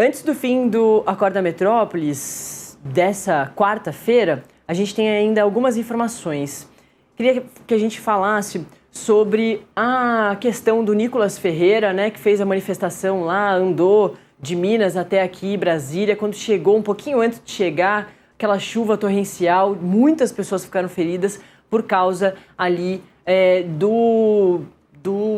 Antes do fim do Acorda Metrópolis, dessa quarta-feira, a gente tem ainda algumas informações. Queria que a gente falasse sobre a questão do Nicolas Ferreira, né, que fez a manifestação lá, andou de Minas até aqui, Brasília. Quando chegou, um pouquinho antes de chegar, aquela chuva torrencial, muitas pessoas ficaram feridas por causa ali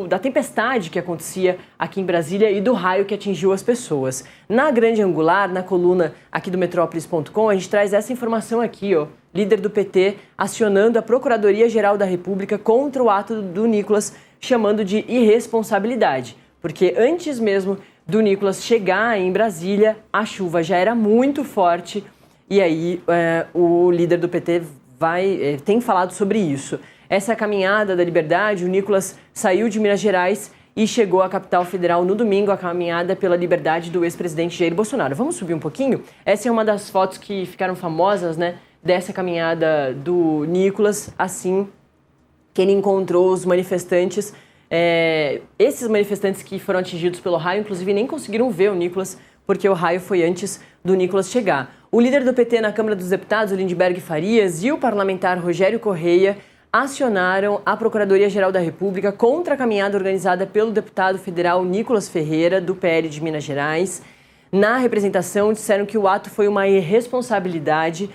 da tempestade que acontecia aqui em Brasília e do raio que atingiu as pessoas. Na Grande Angular, na coluna aqui do Metrópolis.com, a gente traz essa informação aqui, ó. Líder do PT acionando a Procuradoria-Geral da República contra o ato do Nicolas, chamando de irresponsabilidade. Porque antes mesmo do Nicolas chegar em Brasília, a chuva já era muito forte e aí o líder do PT tem falado sobre isso. Essa caminhada da liberdade, o Nicolas saiu de Minas Gerais e chegou à capital federal no domingo, a caminhada pela liberdade do ex-presidente Jair Bolsonaro. Vamos subir um pouquinho? Essa é uma das fotos que ficaram famosas, né, dessa caminhada do Nicolas, assim que ele encontrou os manifestantes. Esses manifestantes que foram atingidos pelo raio, inclusive, nem conseguiram ver o Nicolas, porque o raio foi antes do Nicolas chegar. O líder do PT na Câmara dos Deputados, o Lindbergh Farias, e o parlamentar Rogério Correia acionaram a Procuradoria-Geral da República contra a caminhada organizada pelo deputado federal Nicolas Ferreira, do PL de Minas Gerais. Na representação, disseram que o ato foi uma irresponsabilidade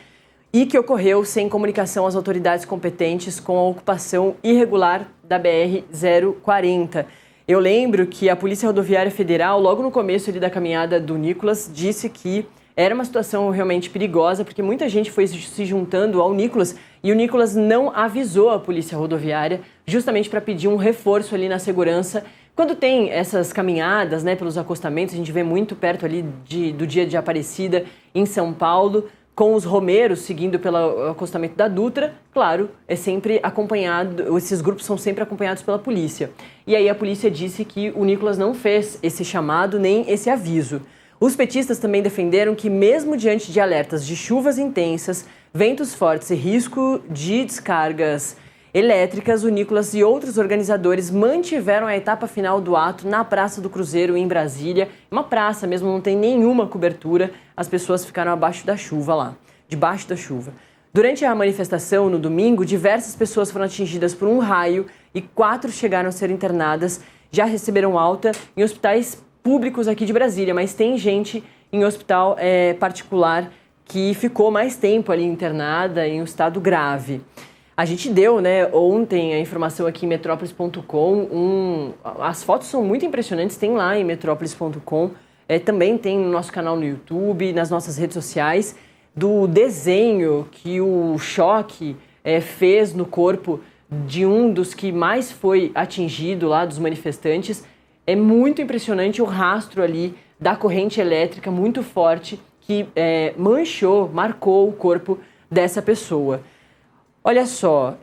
e que ocorreu sem comunicação às autoridades competentes com a ocupação irregular da BR-040. Eu lembro que a Polícia Rodoviária Federal, logo no começo ali da caminhada do Nicolas, disse que era uma situação realmente perigosa, porque muita gente foi se juntando ao Nicolas e o Nicolas não avisou a Polícia Rodoviária, justamente para pedir um reforço ali na segurança. Quando tem essas caminhadas, né, pelos acostamentos, a gente vê muito perto ali do dia de Aparecida, em São Paulo, com os romeiros seguindo pelo acostamento da Dutra, claro, é sempre acompanhado, esses grupos são sempre acompanhados pela polícia. E aí a polícia disse que o Nicolas não fez esse chamado nem esse aviso. Os petistas também defenderam que, mesmo diante de alertas de chuvas intensas, ventos fortes e risco de descargas elétricas, o Nicolas e outros organizadores mantiveram a etapa final do ato na Praça do Cruzeiro, em Brasília. Uma praça mesmo, não tem nenhuma cobertura, as pessoas ficaram abaixo da chuva lá, debaixo da chuva. Durante a manifestação, no domingo, diversas pessoas foram atingidas por um raio e 4 chegaram a ser internadas, já receberam alta em hospitais públicos aqui de Brasília, mas tem gente em hospital particular que ficou mais tempo ali internada em um estado grave. A gente deu, né, ontem a informação aqui em Metrópolis.com, as fotos são muito impressionantes, tem lá em Metrópolis.com, também tem no nosso canal no YouTube, nas nossas redes sociais, do desenho que o choque fez no corpo de um dos que mais foi atingido lá, dos manifestantes. É muito impressionante o rastro ali da corrente elétrica muito forte que marcou o corpo dessa pessoa. Olha só,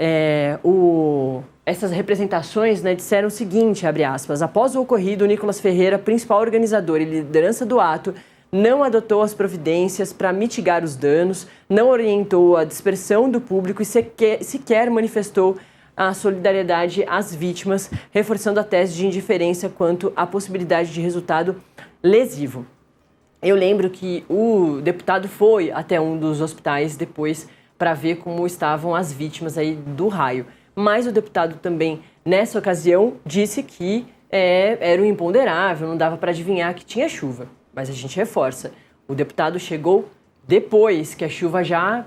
essas representações, né, disseram o seguinte, abre aspas, após o ocorrido, Nicolas Ferreira, principal organizador e liderança do ato, não adotou as providências para mitigar os danos, não orientou a dispersão do público e sequer manifestou a solidariedade às vítimas, reforçando a tese de indiferença quanto à possibilidade de resultado lesivo. Eu lembro que o deputado foi até um dos hospitais depois para ver como estavam as vítimas aí do raio. Mas o deputado também, nessa ocasião, disse que era um imponderável, não dava para adivinhar que tinha chuva. Mas a gente reforça, o deputado chegou depois que a chuva já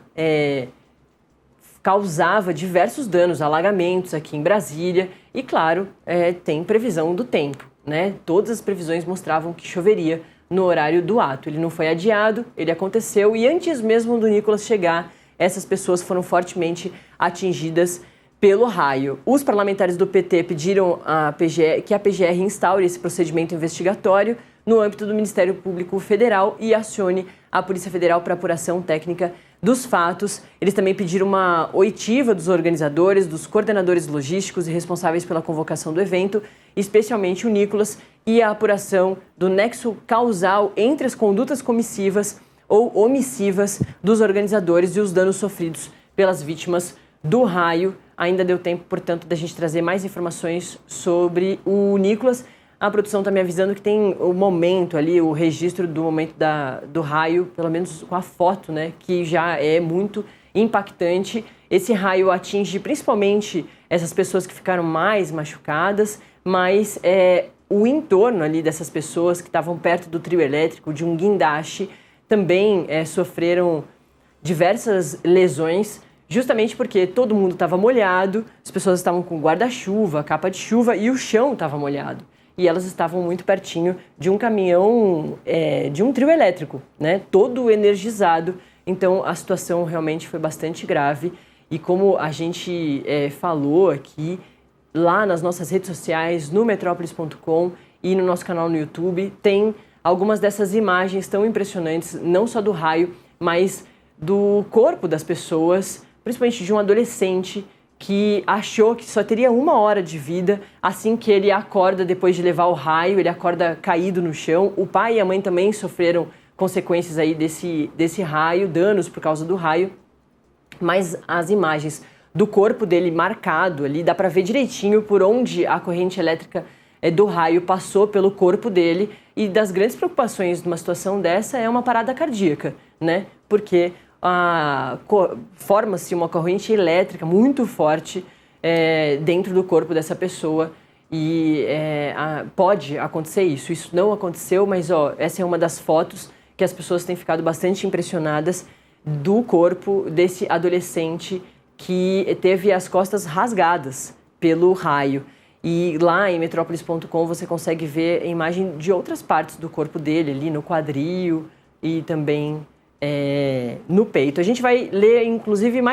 causava diversos danos, alagamentos aqui em Brasília e, claro, tem previsão do tempo, né? Todas as previsões mostravam que choveria no horário do ato. Ele não foi adiado, ele aconteceu e antes mesmo do Nicolas chegar, essas pessoas foram fortemente atingidas pelo raio. Os parlamentares do PT pediram que a PGR instaure esse procedimento investigatório no âmbito do Ministério Público Federal e acione a Polícia Federal para apuração técnica dos fatos. Eles também pediram uma oitiva dos organizadores, dos coordenadores logísticos e responsáveis pela convocação do evento, especialmente o Nicolas, e a apuração do nexo causal entre as condutas comissivas ou omissivas dos organizadores e os danos sofridos pelas vítimas do raio. Ainda deu tempo, portanto, da gente trazer mais informações sobre o Nicolas. A produção está me avisando que tem o momento ali, o registro do momento do raio, pelo menos com a foto, né, que já é muito impactante. Esse raio atinge principalmente essas pessoas que ficaram mais machucadas, mas o entorno ali dessas pessoas que estavam perto do trio elétrico, de um guindaste, também sofreram diversas lesões, justamente porque todo mundo estava molhado, as pessoas estavam com guarda-chuva, capa de chuva e o chão estava molhado. E elas estavam muito pertinho de um caminhão, de um trio elétrico, né, todo energizado. Então a situação realmente foi bastante grave. E como a gente falou aqui, lá nas nossas redes sociais, no Metrópolis.com e no nosso canal no YouTube, tem algumas dessas imagens tão impressionantes, não só do raio, mas do corpo das pessoas, principalmente de um adolescente que achou que só teria 1 hora de vida. Assim que ele acorda depois de levar o raio, ele acorda caído no chão. O pai e a mãe também sofreram consequências aí desse raio, danos por causa do raio. Mas as imagens do corpo dele marcado ali, dá para ver direitinho por onde a corrente elétrica do raio passou pelo corpo dele. E das grandes preocupações de uma situação dessa é uma parada cardíaca, né? Porque forma-se uma corrente elétrica muito forte dentro do corpo dessa pessoa e pode acontecer isso. Isso não aconteceu, mas essa é uma das fotos que as pessoas têm ficado bastante impressionadas do corpo desse adolescente que teve as costas rasgadas pelo raio. E lá em Metrópolis.com você consegue ver a imagem de outras partes do corpo dele, ali no quadril e também no peito. A gente vai ler, inclusive, mais